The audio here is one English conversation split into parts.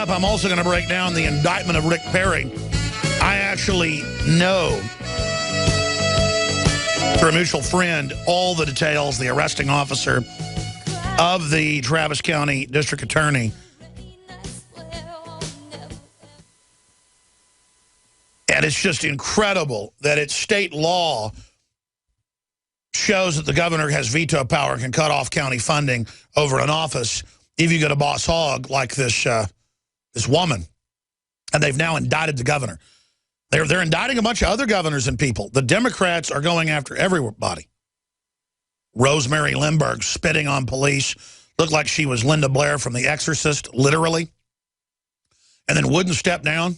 up, I'm also going to break down the indictment of Rick Perry. I actually know, through a mutual friend, all the details, the arresting officer of the Travis County District Attorney. And it's just incredible that it's state law shows that the governor has veto power and can cut off county funding over an office if you get a boss hog like this this woman. And they've now indicted the governor. They're indicting a bunch of other governors and people. The Democrats are going after everybody. Rosemary Limburg spitting on police. Looked like she was Linda Blair from The Exorcist, literally. And then wouldn't step down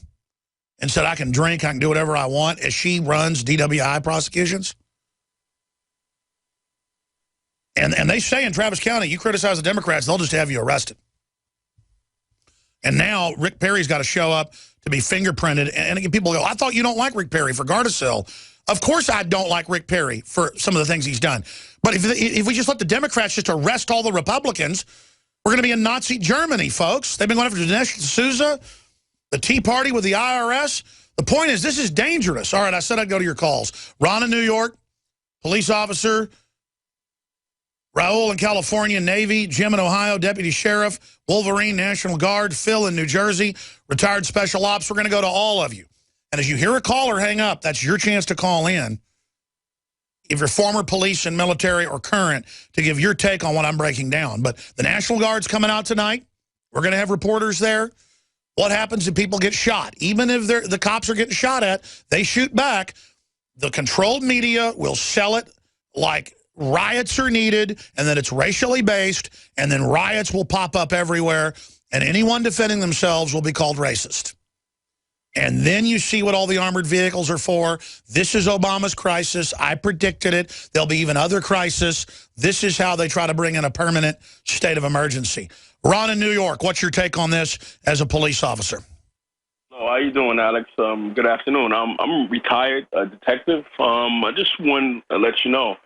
and said, I can drink, I can do whatever I want, as she runs DWI prosecutions. And they say in Travis County, you criticize the Democrats, they'll just have you arrested. And now Rick Perry's got to show up to be fingerprinted. And again, people go, I thought you don't like Rick Perry for Gardasil. Of course I don't like Rick Perry for some of the things he's done. But if we just let the Democrats just arrest all the Republicans, we're going to be in Nazi Germany, folks. They've been going after Dinesh D'Souza, the Tea Party with the IRS. The point is, this is dangerous. All right, I said I'd go to your calls. Ron in New York, police officer. Raul in California, Navy. Jim in Ohio, Deputy Sheriff. Wolverine, National Guard. Phil in New Jersey, retired Special Ops. We're going to go to all of you. And as you hear a caller hang up, that's your chance to call in. If you're former police and military or current, to give your take on what I'm breaking down. But the National Guard's coming out tonight. We're going to have reporters there. What happens if people get shot? Even if the cops are getting shot at, they shoot back. The controlled media will sell it like riots are needed, and that it's racially based, and then riots will pop up everywhere, and anyone defending themselves will be called racist. And then you see what all the armored vehicles are for. This is Obama's crisis. I predicted it. There'll be even other crises. This is how they try to bring in a permanent state of emergency. Ron in New York, what's your take on this as a police officer? Oh, how you doing, Alex? Good afternoon. I'm a retired detective. I just want to let you know,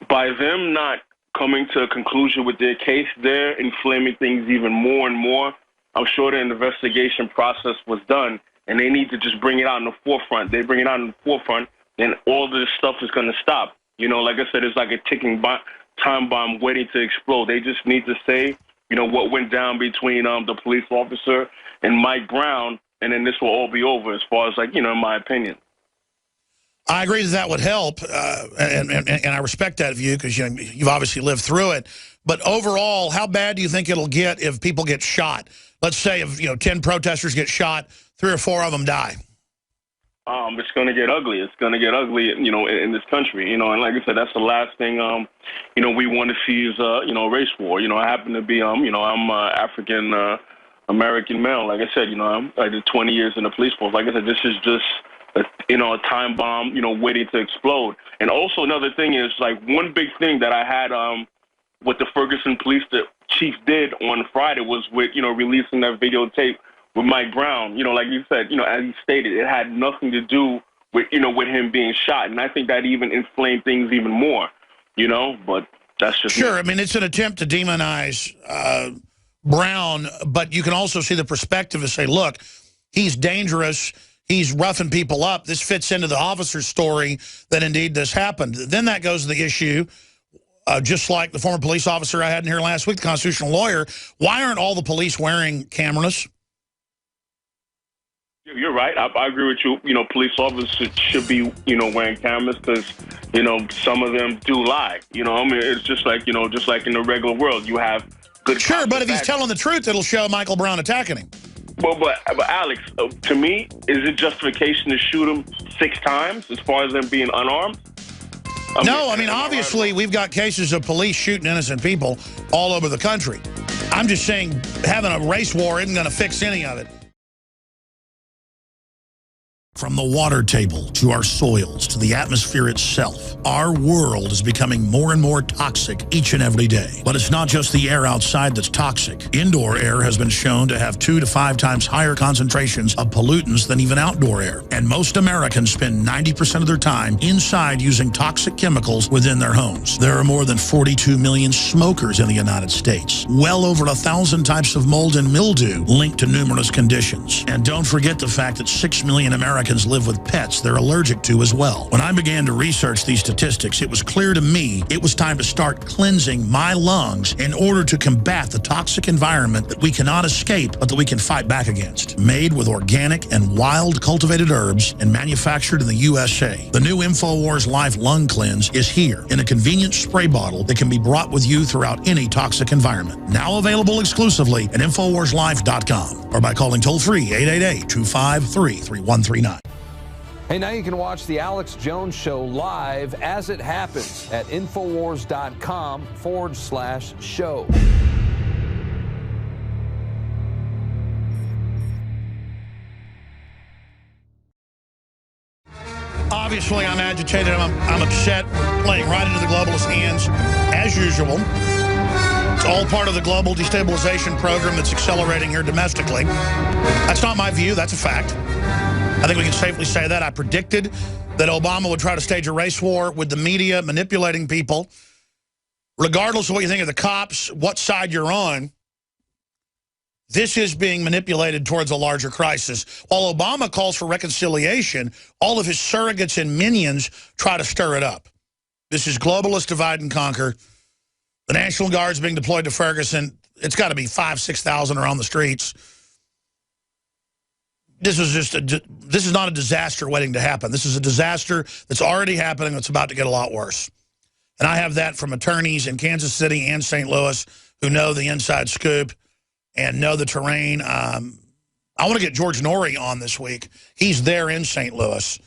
by them not coming to a conclusion with their case, they're inflaming things even more and more. I'm sure the investigation process was done, and they need to just bring it out in the forefront. They bring it out in the forefront, then all this stuff is going to stop. You know, like I said, it's like a ticking time bomb waiting to explode. They just need to say, you know, what went down between the police officer and Mike Brown, and then this will all be over as far as, like, you know, in my opinion. I agree that would help, and I respect that view because you've obviously lived through it. But overall, how bad do you think it'll get if people get shot? Let's say if 10 protesters get shot, 3 or 4 of them die. It's going to get ugly. It's going to get ugly, you know, in this country. You know, and like I said, that's the last thing, you know, we want to see is race war. You know, I happen to be I'm African American male. Like I said, you know, I did 20 years in the police force. Like I said, this is just a time bomb, you know, waiting to explode. And also another thing is, like, one big thing that I had what the Ferguson police chief did on Friday was with, you know, releasing that videotape with Mike Brown. You know, like you said, you know, as he stated, it had nothing to do with, you know, with him being shot. And I think that even inflamed things even more, you know, but that's just... Sure, I mean, it's an attempt to demonize Brown, but you can also see the perspective and say, look, he's dangerous. He's roughing people up. This fits into the officer's story that indeed this happened. Then that goes to the issue, just like the former police officer I had in here last week, the constitutional lawyer, why aren't all the police wearing cameras? You're right. I agree with you. You know, police officers should be, you know, wearing cameras because, you know, some of them do lie. You know, I mean, it's just like, you know, just like in the regular world, you have good... Sure, but if he's telling the truth, it'll show Michael Brown attacking him. Well, but Alex, to me, is it justification to shoot him 6 times as far as them being unarmed? I mean, obviously, we've got cases of police shooting innocent people all over the country. I'm just saying having a race war isn't going to fix any of it. From the water table to our soils to the atmosphere itself, our world is becoming more and more toxic each and every day. But it's not just the air outside that's toxic. Indoor air has been shown to have 2 to 5 times higher concentrations of pollutants than even outdoor air. And most Americans spend 90% of their time inside using toxic chemicals within their homes. There are more than 42 million smokers in the United States. Well over 1,000 types of mold and mildew linked to numerous conditions. And don't forget the fact that 6 million Americans live with pets they're allergic to as well. When I began to research these statistics, it was clear to me it was time to start cleansing my lungs in order to combat the toxic environment that we cannot escape, but that we can fight back against. Made with organic and wild cultivated herbs and manufactured in the USA, the new InfoWars Life Lung Cleanse is here in a convenient spray bottle that can be brought with you throughout any toxic environment. Now available exclusively at InfoWarsLife.com or by calling toll-free 888-253-3139. Hey, now you can watch the Alex Jones Show live as it happens at Infowars.com/show. Obviously, I'm agitated. I'm upset. We're playing right into the globalist hands, as usual. It's all part of the global destabilization program that's accelerating here domestically. That's not my view. That's a fact. I think we can safely say that. I predicted that Obama would try to stage a race war with the media manipulating people. Regardless of what you think of the cops, what side you're on, this is being manipulated towards a larger crisis. While Obama calls for reconciliation, all of his surrogates and minions try to stir it up. This is globalist divide and conquer. The National Guard's being deployed to Ferguson. It's got to be 5,000 to 6,000 around the streets. This is not a disaster waiting to happen. This is a disaster that's already happening. It's about to get a lot worse. And I have that from attorneys in Kansas City and St. Louis who know the inside scoop and know the terrain. I want to get George Norrie on this week. He's there in St. Louis.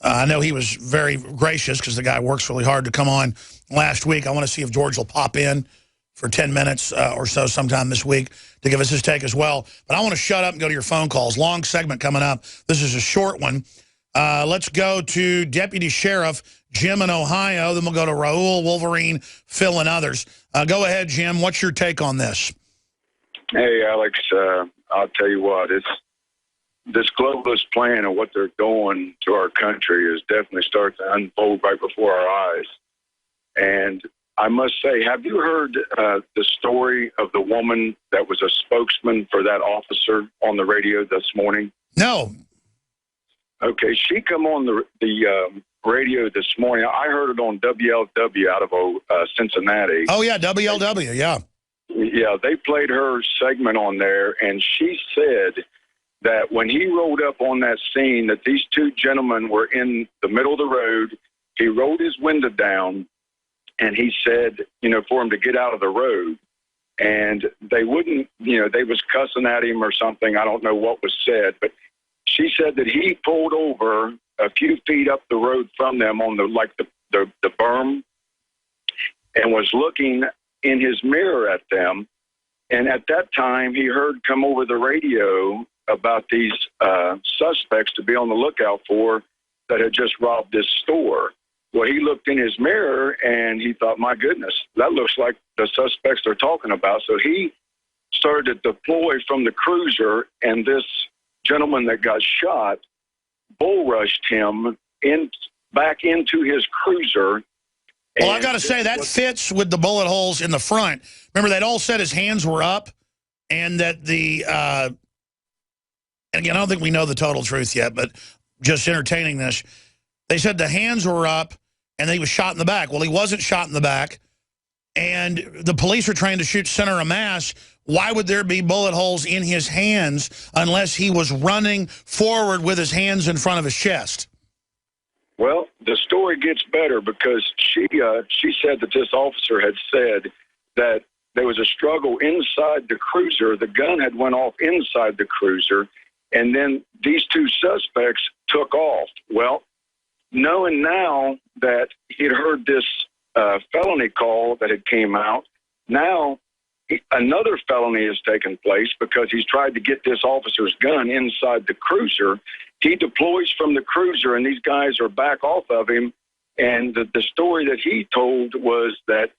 I know he was very gracious because the guy works really hard to come on last week. I want to see if George will pop in for 10 minutes or so sometime this week to give us his take as well. But I want to shut up and go to your phone calls. Long segment coming up. This is a short one. Let's go to Deputy Sheriff Jim in Ohio. Then we'll go to Raul, Wolverine, Phil, and others. Go ahead, Jim. What's your take on this? Hey, Alex, I'll tell you what. This globalist plan and what they're doing to our country is definitely starting to unfold right before our eyes. And I must say, have you heard the story of the woman that was a spokesman for that officer on the radio this morning? No. Okay, she come on the radio this morning. I heard it on WLW out of Cincinnati. Oh, yeah, WLW, yeah. Yeah, they played her segment on there, and she said that when he rolled up on that scene, that these two gentlemen were in the middle of the road. He rolled his window down, and he said, for him to get out of the road. And they wouldn't, they was cussing at him or something. I don't know what was said, but she said that he pulled over a few feet up the road from them on the berm and was looking in his mirror at them. And at that time, he heard come over the radio about these suspects to be on the lookout for that had just robbed this store. Well, he looked in his mirror and he thought, my goodness, that looks like the suspects they're talking about. So he started to deploy from the cruiser, and this gentleman that got shot bull rushed him back into his cruiser. Well, I got to say, that fits with the bullet holes in the front. Remember, they'd all said his hands were up, and that and again, I don't think we know the total truth yet, but just entertaining this. They said the hands were up and he was shot in the back. Well, he wasn't shot in the back, and the police were trying to shoot center of mass. Why would there be bullet holes in his hands unless he was running forward with his hands in front of his chest? Well, the story gets better because she said that this officer had said that there was a struggle inside the cruiser. The gun had went off inside the cruiser, and then these two suspects took off. Well, knowing now that he'd heard this felony call that had came out, now another felony has taken place because he's tried to get this officer's gun inside the cruiser, he deploys from the cruiser, and these guys are back off of him. And the story that he told was that,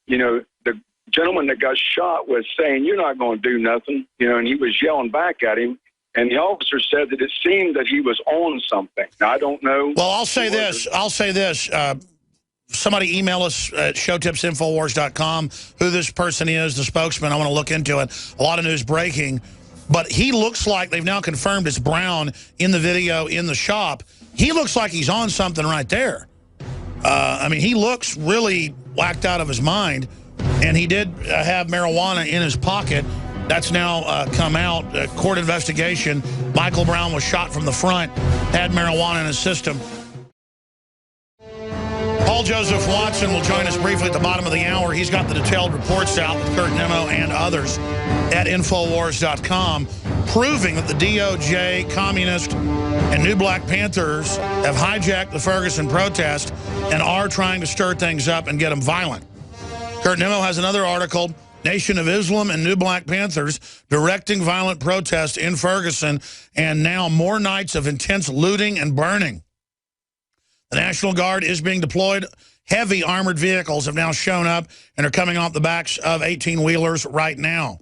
you know, the gentleman that got shot was saying, "You're not going to do nothing," you know, and he was yelling back at him. And the officer said that it seemed that he was on something. Now, I don't know. Well, I'll say this. Somebody email us at showtipsinfowars.com who this person is, the spokesman. I want to look into it. A lot of news breaking. But he looks like, they've now confirmed it's Brown in the video in the shop. He looks like he's on something right there. I mean, he looks really whacked out of his mind. And he did have marijuana in his pocket. That's now come out. Court investigation. Michael Brown was shot from the front, had marijuana in his system. Paul Joseph Watson will join us briefly at the bottom of the hour. He's got the detailed reports out with Kurt Nimmo and others at Infowars.com, proving that the DOJ, communists, and New Black Panthers have hijacked the Ferguson protest and are trying to stir things up and get them violent. Kurt Nimmo has another article, Nation of Islam and New Black Panthers directing violent protests in Ferguson, and now more nights of intense looting and burning. The National Guard is being deployed. Heavy armored vehicles have now shown up and are coming off the backs of 18-wheelers right now.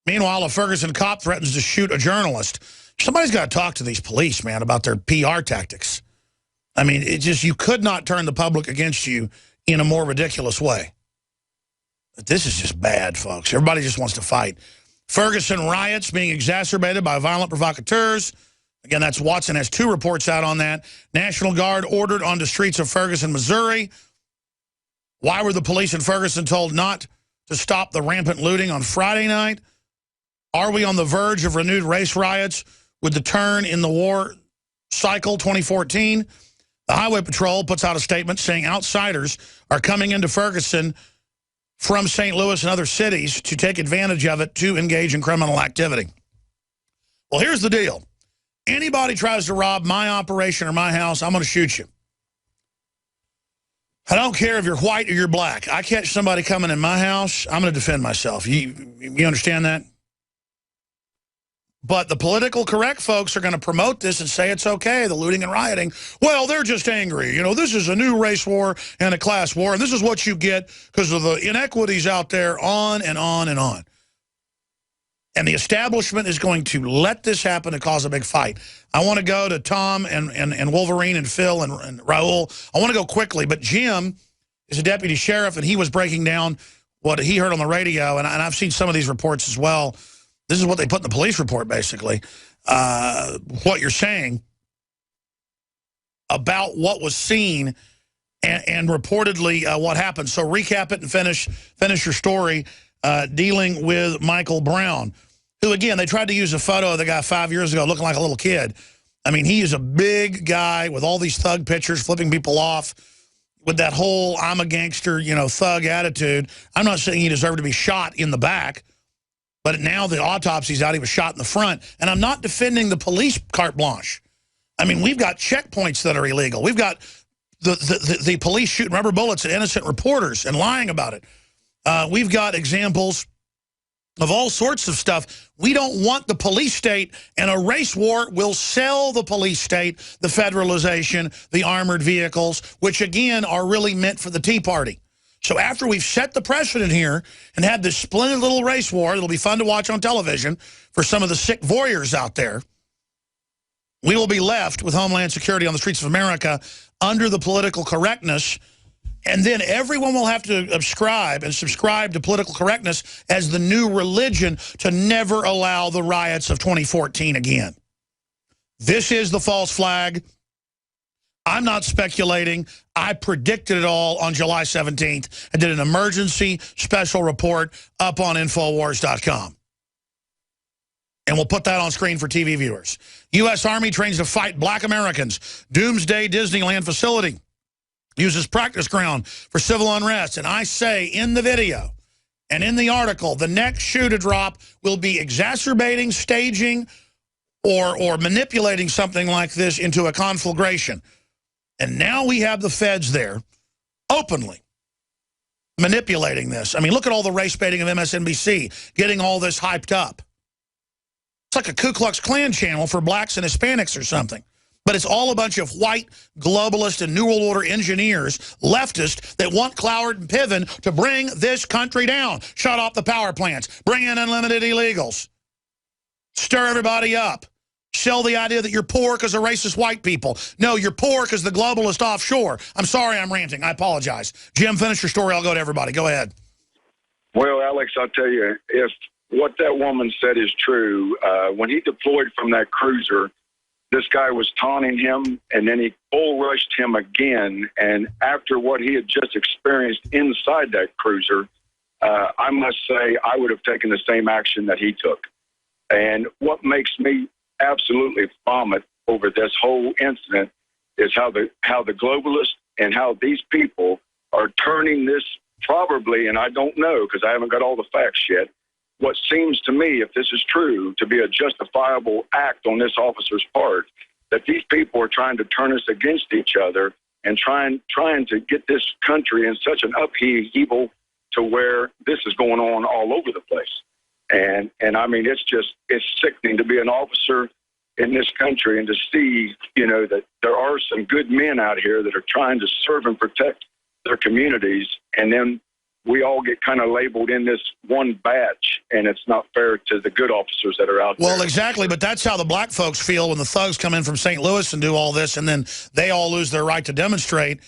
Meanwhile, a Ferguson cop threatens to shoot a journalist. Somebody's got to talk to these police, man, about their PR tactics. I mean, it just, you could not turn the public against you in a more ridiculous way. But this is just bad, folks. Everybody just wants to fight. Ferguson riots being exacerbated by violent provocateurs. Again, that's Watson has 2 reports out on that. National Guard ordered onto streets of Ferguson, Missouri. Why were the police in Ferguson told not to stop the rampant looting on Friday night? Are we on the verge of renewed race riots with the turn in the war cycle 2014? The Highway Patrol puts out a statement saying outsiders are coming into Ferguson from St. Louis and other cities to take advantage of it to engage in criminal activity. Well, here's the deal. Anybody tries to rob my operation or my house, I'm going to shoot you. I don't care if you're white or you're black. I catch somebody coming in my house, I'm going to defend myself. You understand that? But the political correct folks are going to promote this and say it's okay, the looting and rioting. Well, they're just angry. You know, this is a new race war and a class war, and this is what you get because of the inequities out there, on and on and on. And the establishment is going to let this happen to cause a big fight. I want to go to Tom and Wolverine and Phil and Raul. I want to go quickly, but Jim is a deputy sheriff, and he was breaking down what he heard on the radio, and I've seen some of these reports as well. This is what they put in the police report, basically, what you're saying about what was seen and reportedly what happened. So recap it and finish your story dealing with Michael Brown, who, again, they tried to use a photo of the guy 5 years ago looking like a little kid. I mean, he is a big guy with all these thug pictures, flipping people off with that whole I'm a gangster, you know, thug attitude. I'm not saying he deserved to be shot in the back, but now the autopsy's out, he was shot in the front. And I'm not defending the police carte blanche. I mean, we've got checkpoints that are illegal. We've got the police shooting rubber bullets at innocent reporters and lying about it. We've got examples of all sorts of stuff. We don't want the police state, and a race war will sell the police state, the federalization, the armored vehicles, which, again, are really meant for the Tea Party. So after we've set the precedent here and had this splendid little race war that'll be fun to watch on television for some of the sick voyeurs out there, we will be left with Homeland Security on the streets of America under the political correctness. And then everyone will have to subscribe to political correctness as the new religion to never allow the riots of 2014 again. This is the false flag. I'm not speculating. I predicted it all on July 17th and did an emergency special report up on Infowars.com. And we'll put that on screen for TV viewers. U.S. Army trains to fight black Americans. Doomsday Disneyland facility uses practice ground for civil unrest. And I say in the video and in the article, the next shoe to drop will be exacerbating, staging, or manipulating something like this into a conflagration. And now we have the feds there openly manipulating this. I mean, look at all the race baiting of MSNBC, getting all this hyped up. It's like a Ku Klux Klan channel for blacks and Hispanics or something. But it's all a bunch of white globalist and New World Order engineers, leftists, that want Cloward and Piven to bring this country down. Shut off the power plants. Bring in unlimited illegals. Stir everybody up. Sell the idea that you're poor because of racist white people. No, you're poor because the globalist offshore. I'm sorry I'm ranting. I apologize. Jim, finish your story. I'll go to everybody. Go ahead. Well, Alex, I'll tell you, if what that woman said is true, when he deployed from that cruiser, this guy was taunting him, and then he bull rushed him again. And after what he had just experienced inside that cruiser, I must say I would have taken the same action that he took. And what makes me absolutely vomit over this whole incident is how the globalists and how these people are turning this probably, and I don't know because I haven't got all the facts yet, what seems to me, if this is true, to be a justifiable act on this officer's part, that these people are trying to turn us against each other and trying to get this country in such an upheaval to where this is going on all over the place. And I mean, it's sickening to be an officer in this country and to see, that there are some good men out here that are trying to serve and protect their communities, and then we all get kind of labeled in this one batch, and it's not fair to the good officers that are out there. Well, exactly, but that's how the black folks feel when the thugs come in from St. Louis and do all this, and then they all lose their right to demonstrate.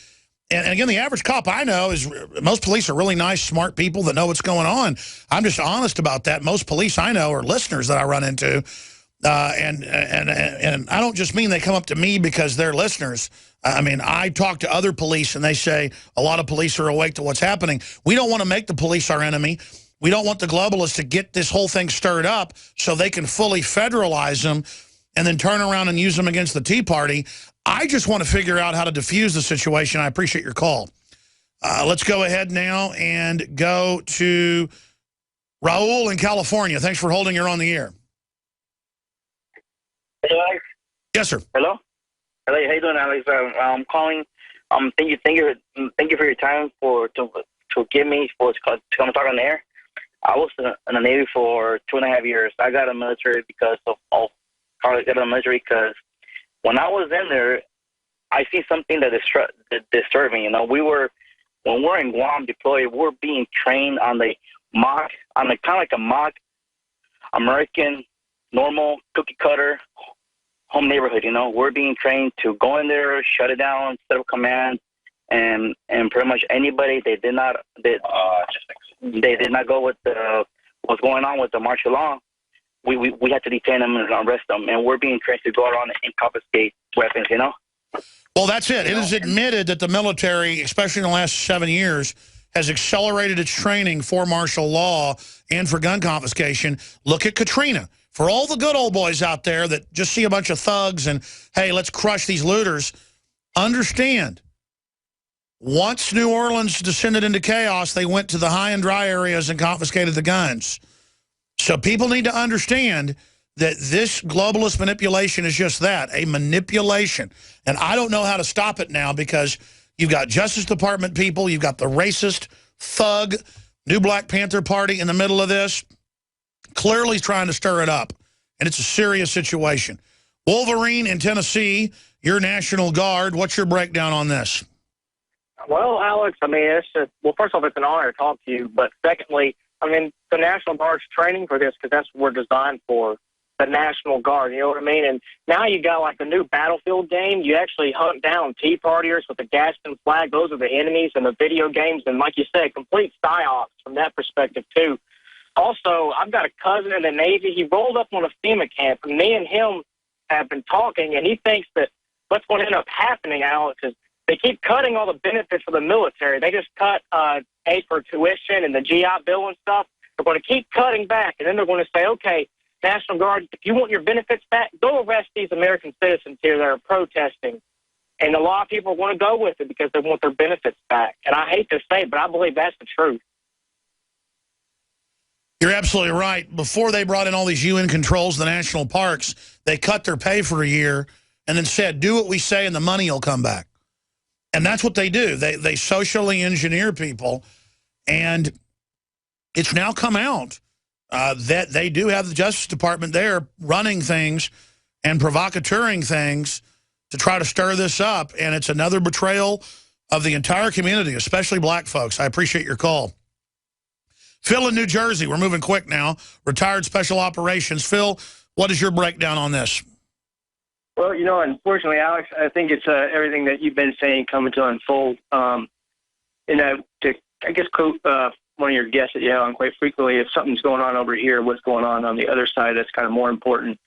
And again, the average cop I know is, most police are really nice, smart people that know what's going on. I'm just honest about that. Most police I know are listeners that I run into, and I don't just mean they come up to me because they're listeners. I mean, I talk to other police, and they say a lot of police are awake to what's happening. We don't want to make the police our enemy. We don't want the globalists to get this whole thing stirred up so they can fully federalize them and then turn around and use them against the Tea Party. I just want to figure out how to defuse the situation. I appreciate your call. Let's go ahead now and go to Raul in California. Thanks for holding. You're on the air. Hey, Alex. Yes, sir. Hello. Hello. How you doing, Alex? I'm calling. Thank you for your time to give me to come talk on the air. I was in the Navy for 2.5 years. I got a military because when I was in there, I see something that disturbed me. When we're in Guam deployed, we're being trained on the kind of like a mock American normal cookie cutter home neighborhood. We're being trained to go in there, shut it down, set up command, and pretty much anybody they did not go with what's going on with the martial law. We had to detain them and arrest them, and we're being trained to go around and confiscate weapons. Well, that's it. It is admitted that the military, especially in the last 7 years, has accelerated its training for martial law and for gun confiscation. Look at Katrina. For all the good old boys out there that just see a bunch of thugs and, hey, let's crush these looters, understand, once New Orleans descended into chaos, they went to the high and dry areas and confiscated the guns. So people need to understand that this globalist manipulation is just that, a manipulation. And I don't know how to stop it now because you've got Justice Department people, you've got the racist, thug, New Black Panther Party in the middle of this, clearly trying to stir it up. And it's a serious situation. Wolverine in Tennessee, your National Guard, what's your breakdown on this? Well, Alex, I mean, it's just, well, first off, it's an honor to talk to you. But secondly, I mean, the National Guard's training for this because that's what we're designed for, the National Guard, you know what I mean? And now you got like a new Battlefield game. You actually hunt down Tea Partiers with the Gadsden flag. Those are the enemies in the video games. And like you said, complete psyops from that perspective, too. Also, I've got a cousin in the Navy. He rolled up on a FEMA camp, and me and him have been talking, and he thinks that what's going to end up happening, Alex, is they keep cutting all the benefits for the military. They just cut aid for tuition and the GI Bill and stuff. They're going to keep cutting back, and then they're going to say, okay, National Guard, if you want your benefits back, go arrest these American citizens here that are protesting. And a lot of people are going to go with it because they want their benefits back. And I hate to say it, but I believe that's the truth. You're absolutely right. Before they brought in all these UN controls, the national parks, they cut their pay for a year and then said, do what we say and the money will come back. And that's what they do. They socially engineer people. And it's now come out that they do have the Justice Department there running things and provocateuring things to try to stir this up. And it's another betrayal of the entire community, especially black folks. I appreciate your call. Phil in New Jersey, we're moving quick now. Retired Special Operations. Phil, what is your breakdown on this? Well, you know, unfortunately, Alex, I think it's everything that you've been saying coming to unfold. And to, I guess, quote one of your guests that you have on quite frequently, if something's going on over here, what's going on the other side, that's kind of more important.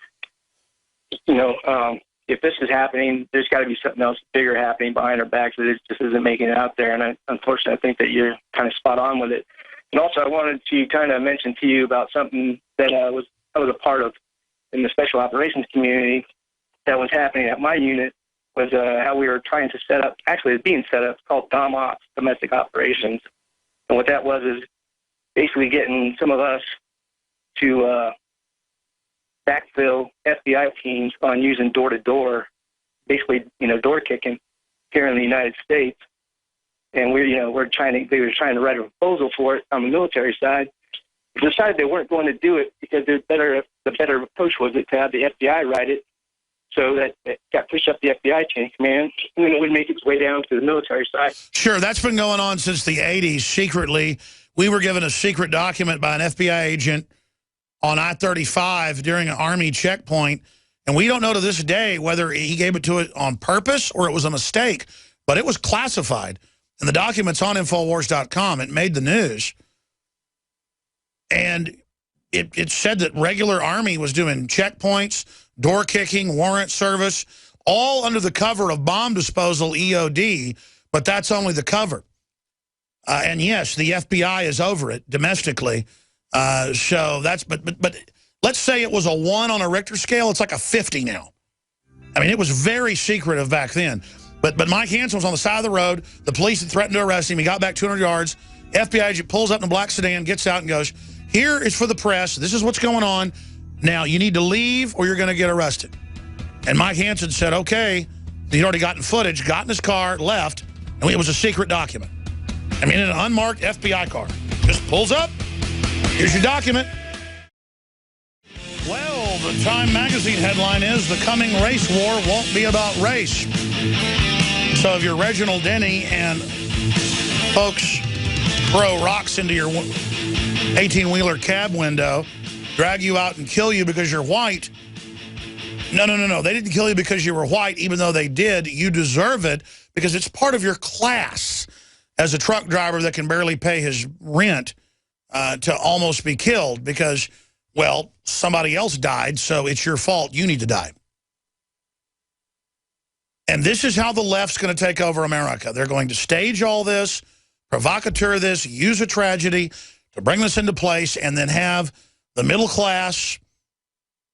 You know, if this is happening, there's got to be something else bigger happening behind our backs that it just isn't making it out there. And unfortunately, I think that you're kind of spot on with it. And also, I wanted to kind of mention to you about something that I was a part of in the special operations community that was happening at my unit, was how we were trying to set up, actually it's being set up, it's called DOMOps, Domestic Operations. And what that was is basically getting some of us to backfill FBI teams on using door-to-door, basically, you know, door kicking here in the United States. And they were trying to write a proposal for it on the military side. They decided they weren't going to do it because the better approach was to have the FBI write it, so that it got pushed up the FBI chain of command, and then it would make its way down to the military side. Sure, that's been going on since the 80s, secretly. We were given a secret document by an FBI agent on I-35 during an Army checkpoint, and we don't know to this day whether he gave it to it on purpose or it was a mistake, but it was classified. And the document's on Infowars.com. It made the news. And it said that regular Army was doing checkpoints, door kicking, warrant service, all under the cover of bomb disposal, EOD, but that's only the cover. And yes, the FBI is over it domestically. So that's, but let's say it was a 1 on a Richter scale. It's like a 50 now. I mean, it was very secretive back then. But Mike Hansen was on the side of the road. The police had threatened to arrest him. He got back 200 yards. FBI agent pulls up in a black sedan, gets out and goes, here is for the press. This is what's going on. Now, you need to leave or you're going to get arrested. And Mike Hansen said, okay. He'd already gotten footage, got in his car, left, and it was a secret document. I mean, in an unmarked FBI car. Just pulls up. Here's your document. Well, the Time magazine headline is, the coming race war won't be about race. So if you're Reginald Denny and folks throw rocks into your 18-wheeler cab window, drag you out and kill you because you're white, no. They didn't kill you because you were white, even though they did. You deserve it because it's part of your class as a truck driver that can barely pay his rent to almost be killed because, well, somebody else died, so it's your fault. You need to die. And this is how the left's going to take over America. They're going to stage all this, provocateur this, use a tragedy to bring this into place, and then have the middle class,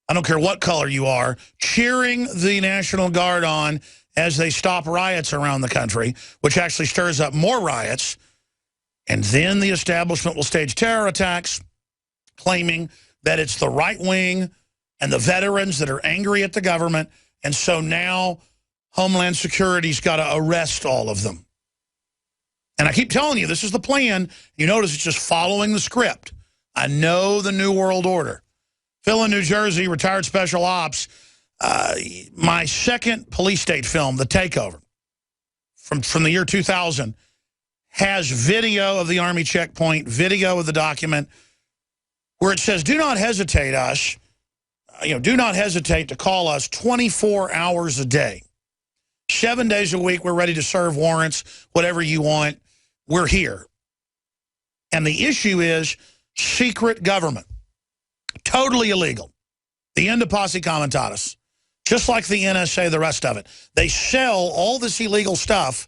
I don't care what color you are, cheering the National Guard on as they stop riots around the country, which actually stirs up more riots. And then the establishment will stage terror attacks, claiming that it's the right wing and the veterans that are angry at the government. And so now Homeland Security's got to arrest all of them. And I keep telling you, this is the plan. You notice it's just following the script. I know the New World Order. Phil in New Jersey, retired special ops. My second police state film, The Takeover, from the year 2000, has video of the Army checkpoint, video of the document, where it says, do not hesitate us, do not hesitate to call us 24 hours a day. 7 days a week, we're ready to serve warrants, whatever you want, we're here. And the issue is secret government, totally illegal. The end of Posse Comitatus, just like the NSA, the rest of it. They sell all this illegal stuff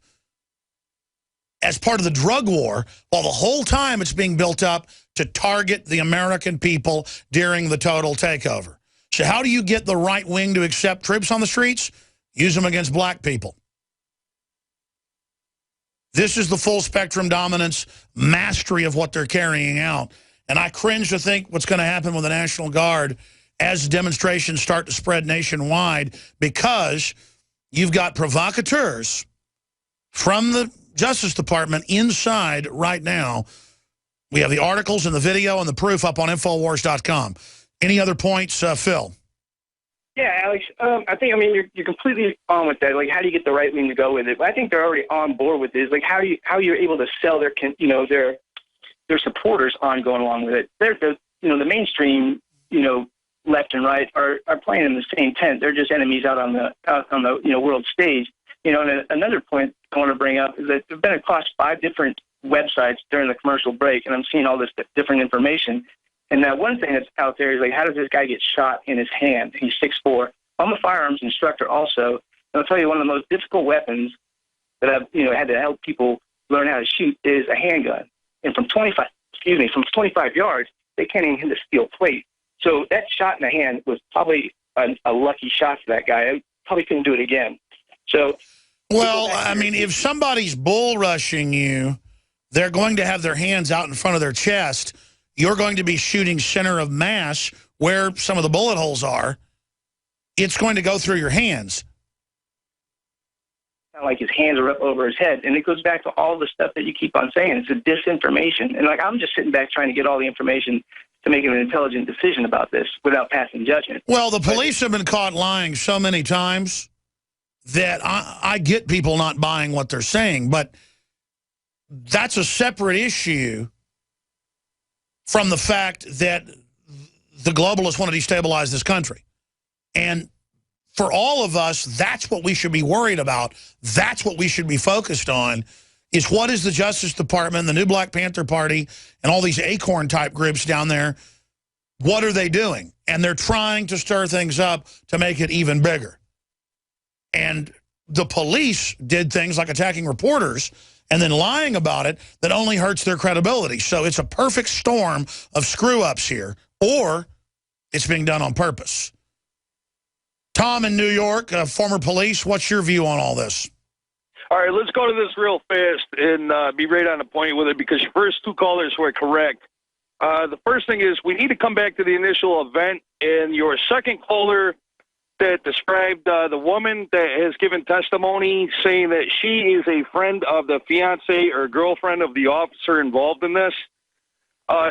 as part of the drug war, while the whole time it's being built up to target the American people during the total takeover. So how do you get the right wing to accept troops on the streets? Use them against black people. This is the full spectrum dominance, mastery of what they're carrying out. And I cringe to think what's going to happen with the National Guard as demonstrations start to spread nationwide, because you've got provocateurs from the Justice Department inside right now We have the articles and the video and the proof up on Infowars.com. Any other points, Phil? Yeah, Alex. I mean, you're completely on with that. Like, how do you get the right wing to go with it? But I think they're already on board with this. Like, how you're able to sell their supporters on going along with it. The mainstream, left and right are playing in the same tent. They're just enemies out on the world stage. And another point I want to bring up is that I've been across 5 different websites during the commercial break, and I'm seeing all this different information. And that one thing that's out there is, like, how does this guy get shot in his hand? He's 6'4". I'm a firearms instructor also, and I'll tell you one of the most difficult weapons that I've had to help people learn how to shoot is a handgun. And from 25 yards, they can't even hit a steel plate. So that shot in the hand was probably a lucky shot for that guy. I probably couldn't do it again. So, well, I mean, if somebody's bull rushing you, they're going to have their hands out in front of their chest. You're going to be shooting center of mass where some of the bullet holes are. It's going to go through your hands. Like his hands are up over his head. And it goes back to all the stuff that you keep on saying. It's a disinformation. And, like, I'm just sitting back trying to get all the information to make an intelligent decision about this without passing judgment. Well, the police have been caught lying so many times that I get people not buying what they're saying, but that's a separate issue from the fact that the globalists want to destabilize this country. And for all of us, that's what we should be worried about. That's what we should be focused on, is what is the Justice Department, the new Black Panther Party, and all these Acorn-type groups down there, what are they doing? And they're trying to stir things up to make it even bigger. And the police did things like attacking reporters and then lying about it that only hurts their credibility. So it's a perfect storm of screw-ups here, or it's being done on purpose. Tom in New York, former police, what's your view on all this? All right, let's go to this real fast and be right on the point with it, because your first 2 callers were correct. The first thing is we need to come back to the initial event, and your second caller that described the woman that has given testimony saying that she is a friend of the fiance or girlfriend of the officer involved in this.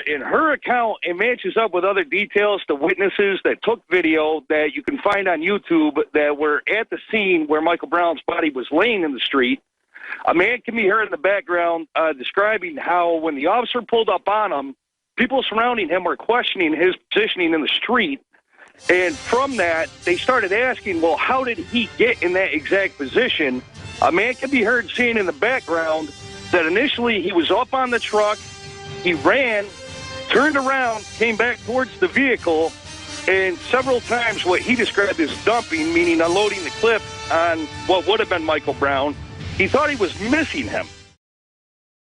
In her account, it matches up with other details, the witnesses that took video that you can find on YouTube that were at the scene where Michael Brown's body was laying in the street. A man can be heard in the background describing how when the officer pulled up on him, people surrounding him were questioning his positioning in the street. And from that, they started asking, well, how did he get in that exact position? A man can be heard saying in the background that initially he was up on the truck, he ran, turned around, came back towards the vehicle, and several times what he described as dumping, meaning unloading the clip on what would have been Michael Brown, he thought he was missing him.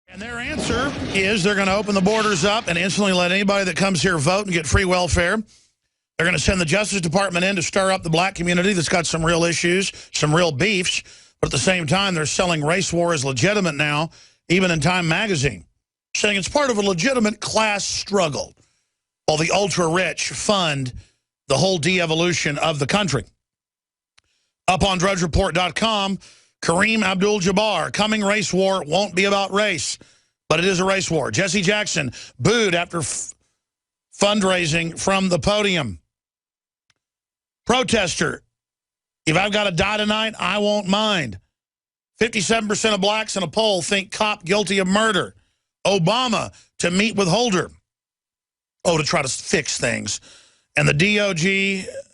And their answer is they're going to open the borders up and instantly let anybody that comes here vote and get free welfare. They're going to send the Justice Department in to stir up the black community that's got some real issues, some real beefs. But at the same time, they're selling race war as legitimate now, even in Time magazine, saying it's part of a legitimate class struggle, while the ultra-rich fund the whole de-evolution of the country. Up on DrudgeReport.com, Kareem Abdul-Jabbar, coming race war won't be about race, but it is a race war. Jesse Jackson booed after fundraising from the podium. Protester, if I've got to die tonight, I won't mind. 57% of blacks in a poll think cop guilty of murder. Obama to meet with Holder. Oh, to try to fix things. And the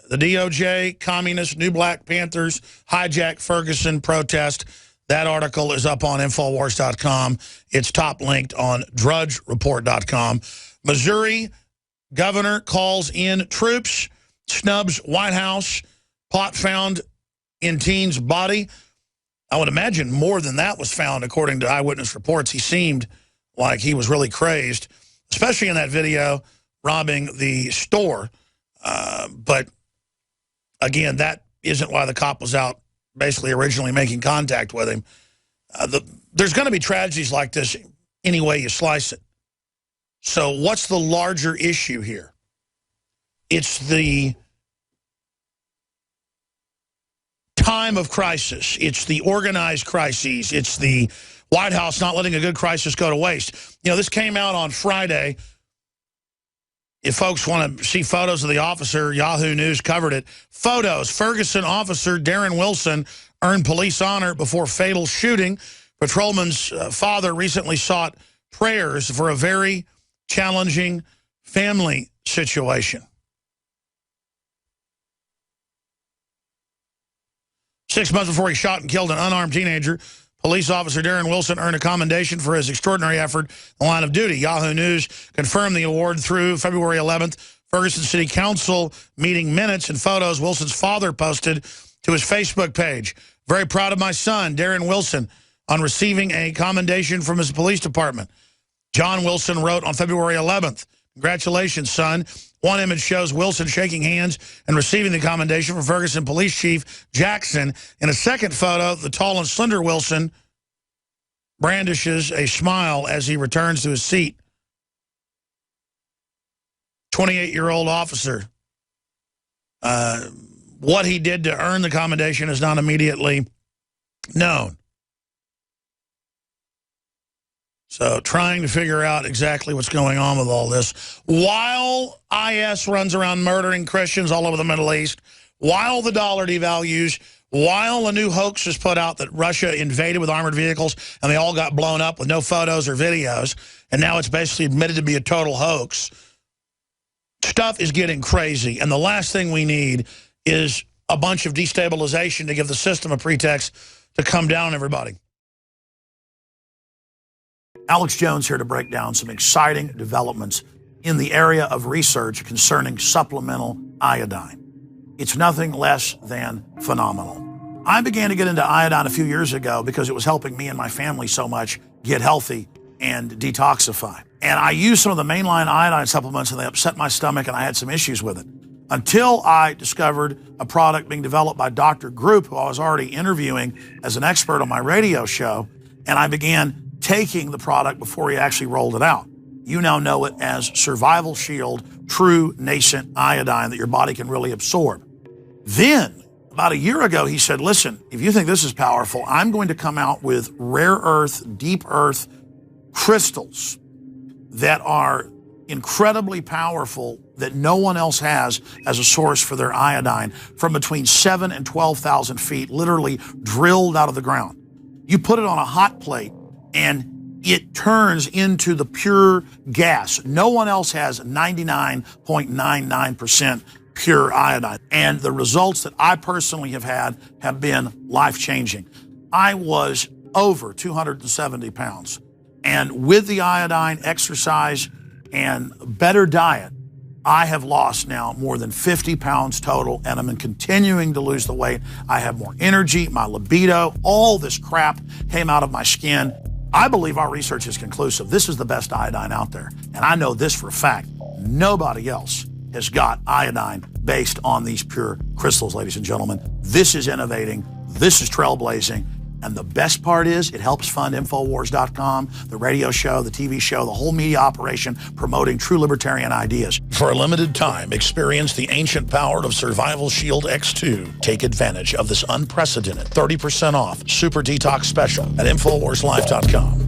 DOJ, communists, new Black Panthers, hijack Ferguson protest. That article is up on Infowars.com. It's top linked on DrudgeReport.com. Missouri governor calls in troops, snubs White House, pot found in teen's body. I would imagine more than that was found, according to eyewitness reports. He seemed like he was really crazed, especially in that video robbing the store. But again, that isn't why the cop was out basically originally making contact with him. There's going to be tragedies like this any way you slice it. So what's the larger issue here? It's the time of crisis. It's the organized crises. It's the White House not letting a good crisis go to waste. You know, this came out on Friday. If folks want to see photos of the officer, Yahoo News covered it. Photos. Ferguson officer Darren Wilson earned police honor before fatal shooting. Patrolman's father recently sought prayers for a very challenging family situation. 6 months before he shot and killed an unarmed teenager, police officer Darren Wilson earned a commendation for his extraordinary effort in the line of duty. Yahoo News confirmed the award through February 11th. Ferguson City Council meeting minutes and photos Wilson's father posted to his Facebook page. Very proud of my son, Darren Wilson, on receiving a commendation from his police department. John Wilson wrote on February 11th, congratulations, son. One image shows Wilson shaking hands and receiving the commendation from Ferguson Police Chief Jackson. In a second photo, the tall and slender Wilson brandishes a smile as he returns to his seat. 28-year-old officer. What he did to earn the commendation is not immediately known. So trying to figure out exactly what's going on with all this. While IS runs around murdering Christians all over the Middle East, while the dollar devalues, while a new hoax is put out that Russia invaded with armored vehicles and they all got blown up with no photos or videos, and now it's basically admitted to be a total hoax, stuff is getting crazy. And the last thing we need is a bunch of destabilization to give the system a pretext to come down on everybody. Alex Jones here to break down some exciting developments in the area of research concerning supplemental iodine. It's nothing less than phenomenal. I began to get into iodine a few years ago because it was helping me and my family so much get healthy and detoxify. And I used some of the mainline iodine supplements and they upset my stomach and I had some issues with it. Until I discovered a product being developed by Dr. Group, who I was already interviewing as an expert on my radio show, and I began taking the product before he actually rolled it out. You now know it as Survival Shield True Nascent Iodine that your body can really absorb. Then, about a year ago, he said, listen, if you think this is powerful, I'm going to come out with rare earth, deep earth crystals that are incredibly powerful that no one else has as a source for their iodine from between 7,000 and 12,000 feet, literally drilled out of the ground. You put it on a hot plate, and it turns into the pure gas. No one else has 99.99% pure iodine. And the results that I personally have had have been life-changing. I was over 270 pounds. And with the iodine, exercise, and better diet, I have lost now more than 50 pounds total, and I'm continuing to lose the weight. I have more energy, my libido, all this crap came out of my skin. I believe our research is conclusive. This is the best iodine out there. And I know this for a fact. Nobody else has got iodine based on these pure crystals, ladies and gentlemen. This is innovating. This is trailblazing. And the best part is it helps fund Infowars.com, the radio show, the TV show, the whole media operation promoting true libertarian ideas. For a limited time, experience the ancient power of Survival Shield X2. Take advantage of this unprecedented 30% off Super Detox special at InfoWarsLife.com.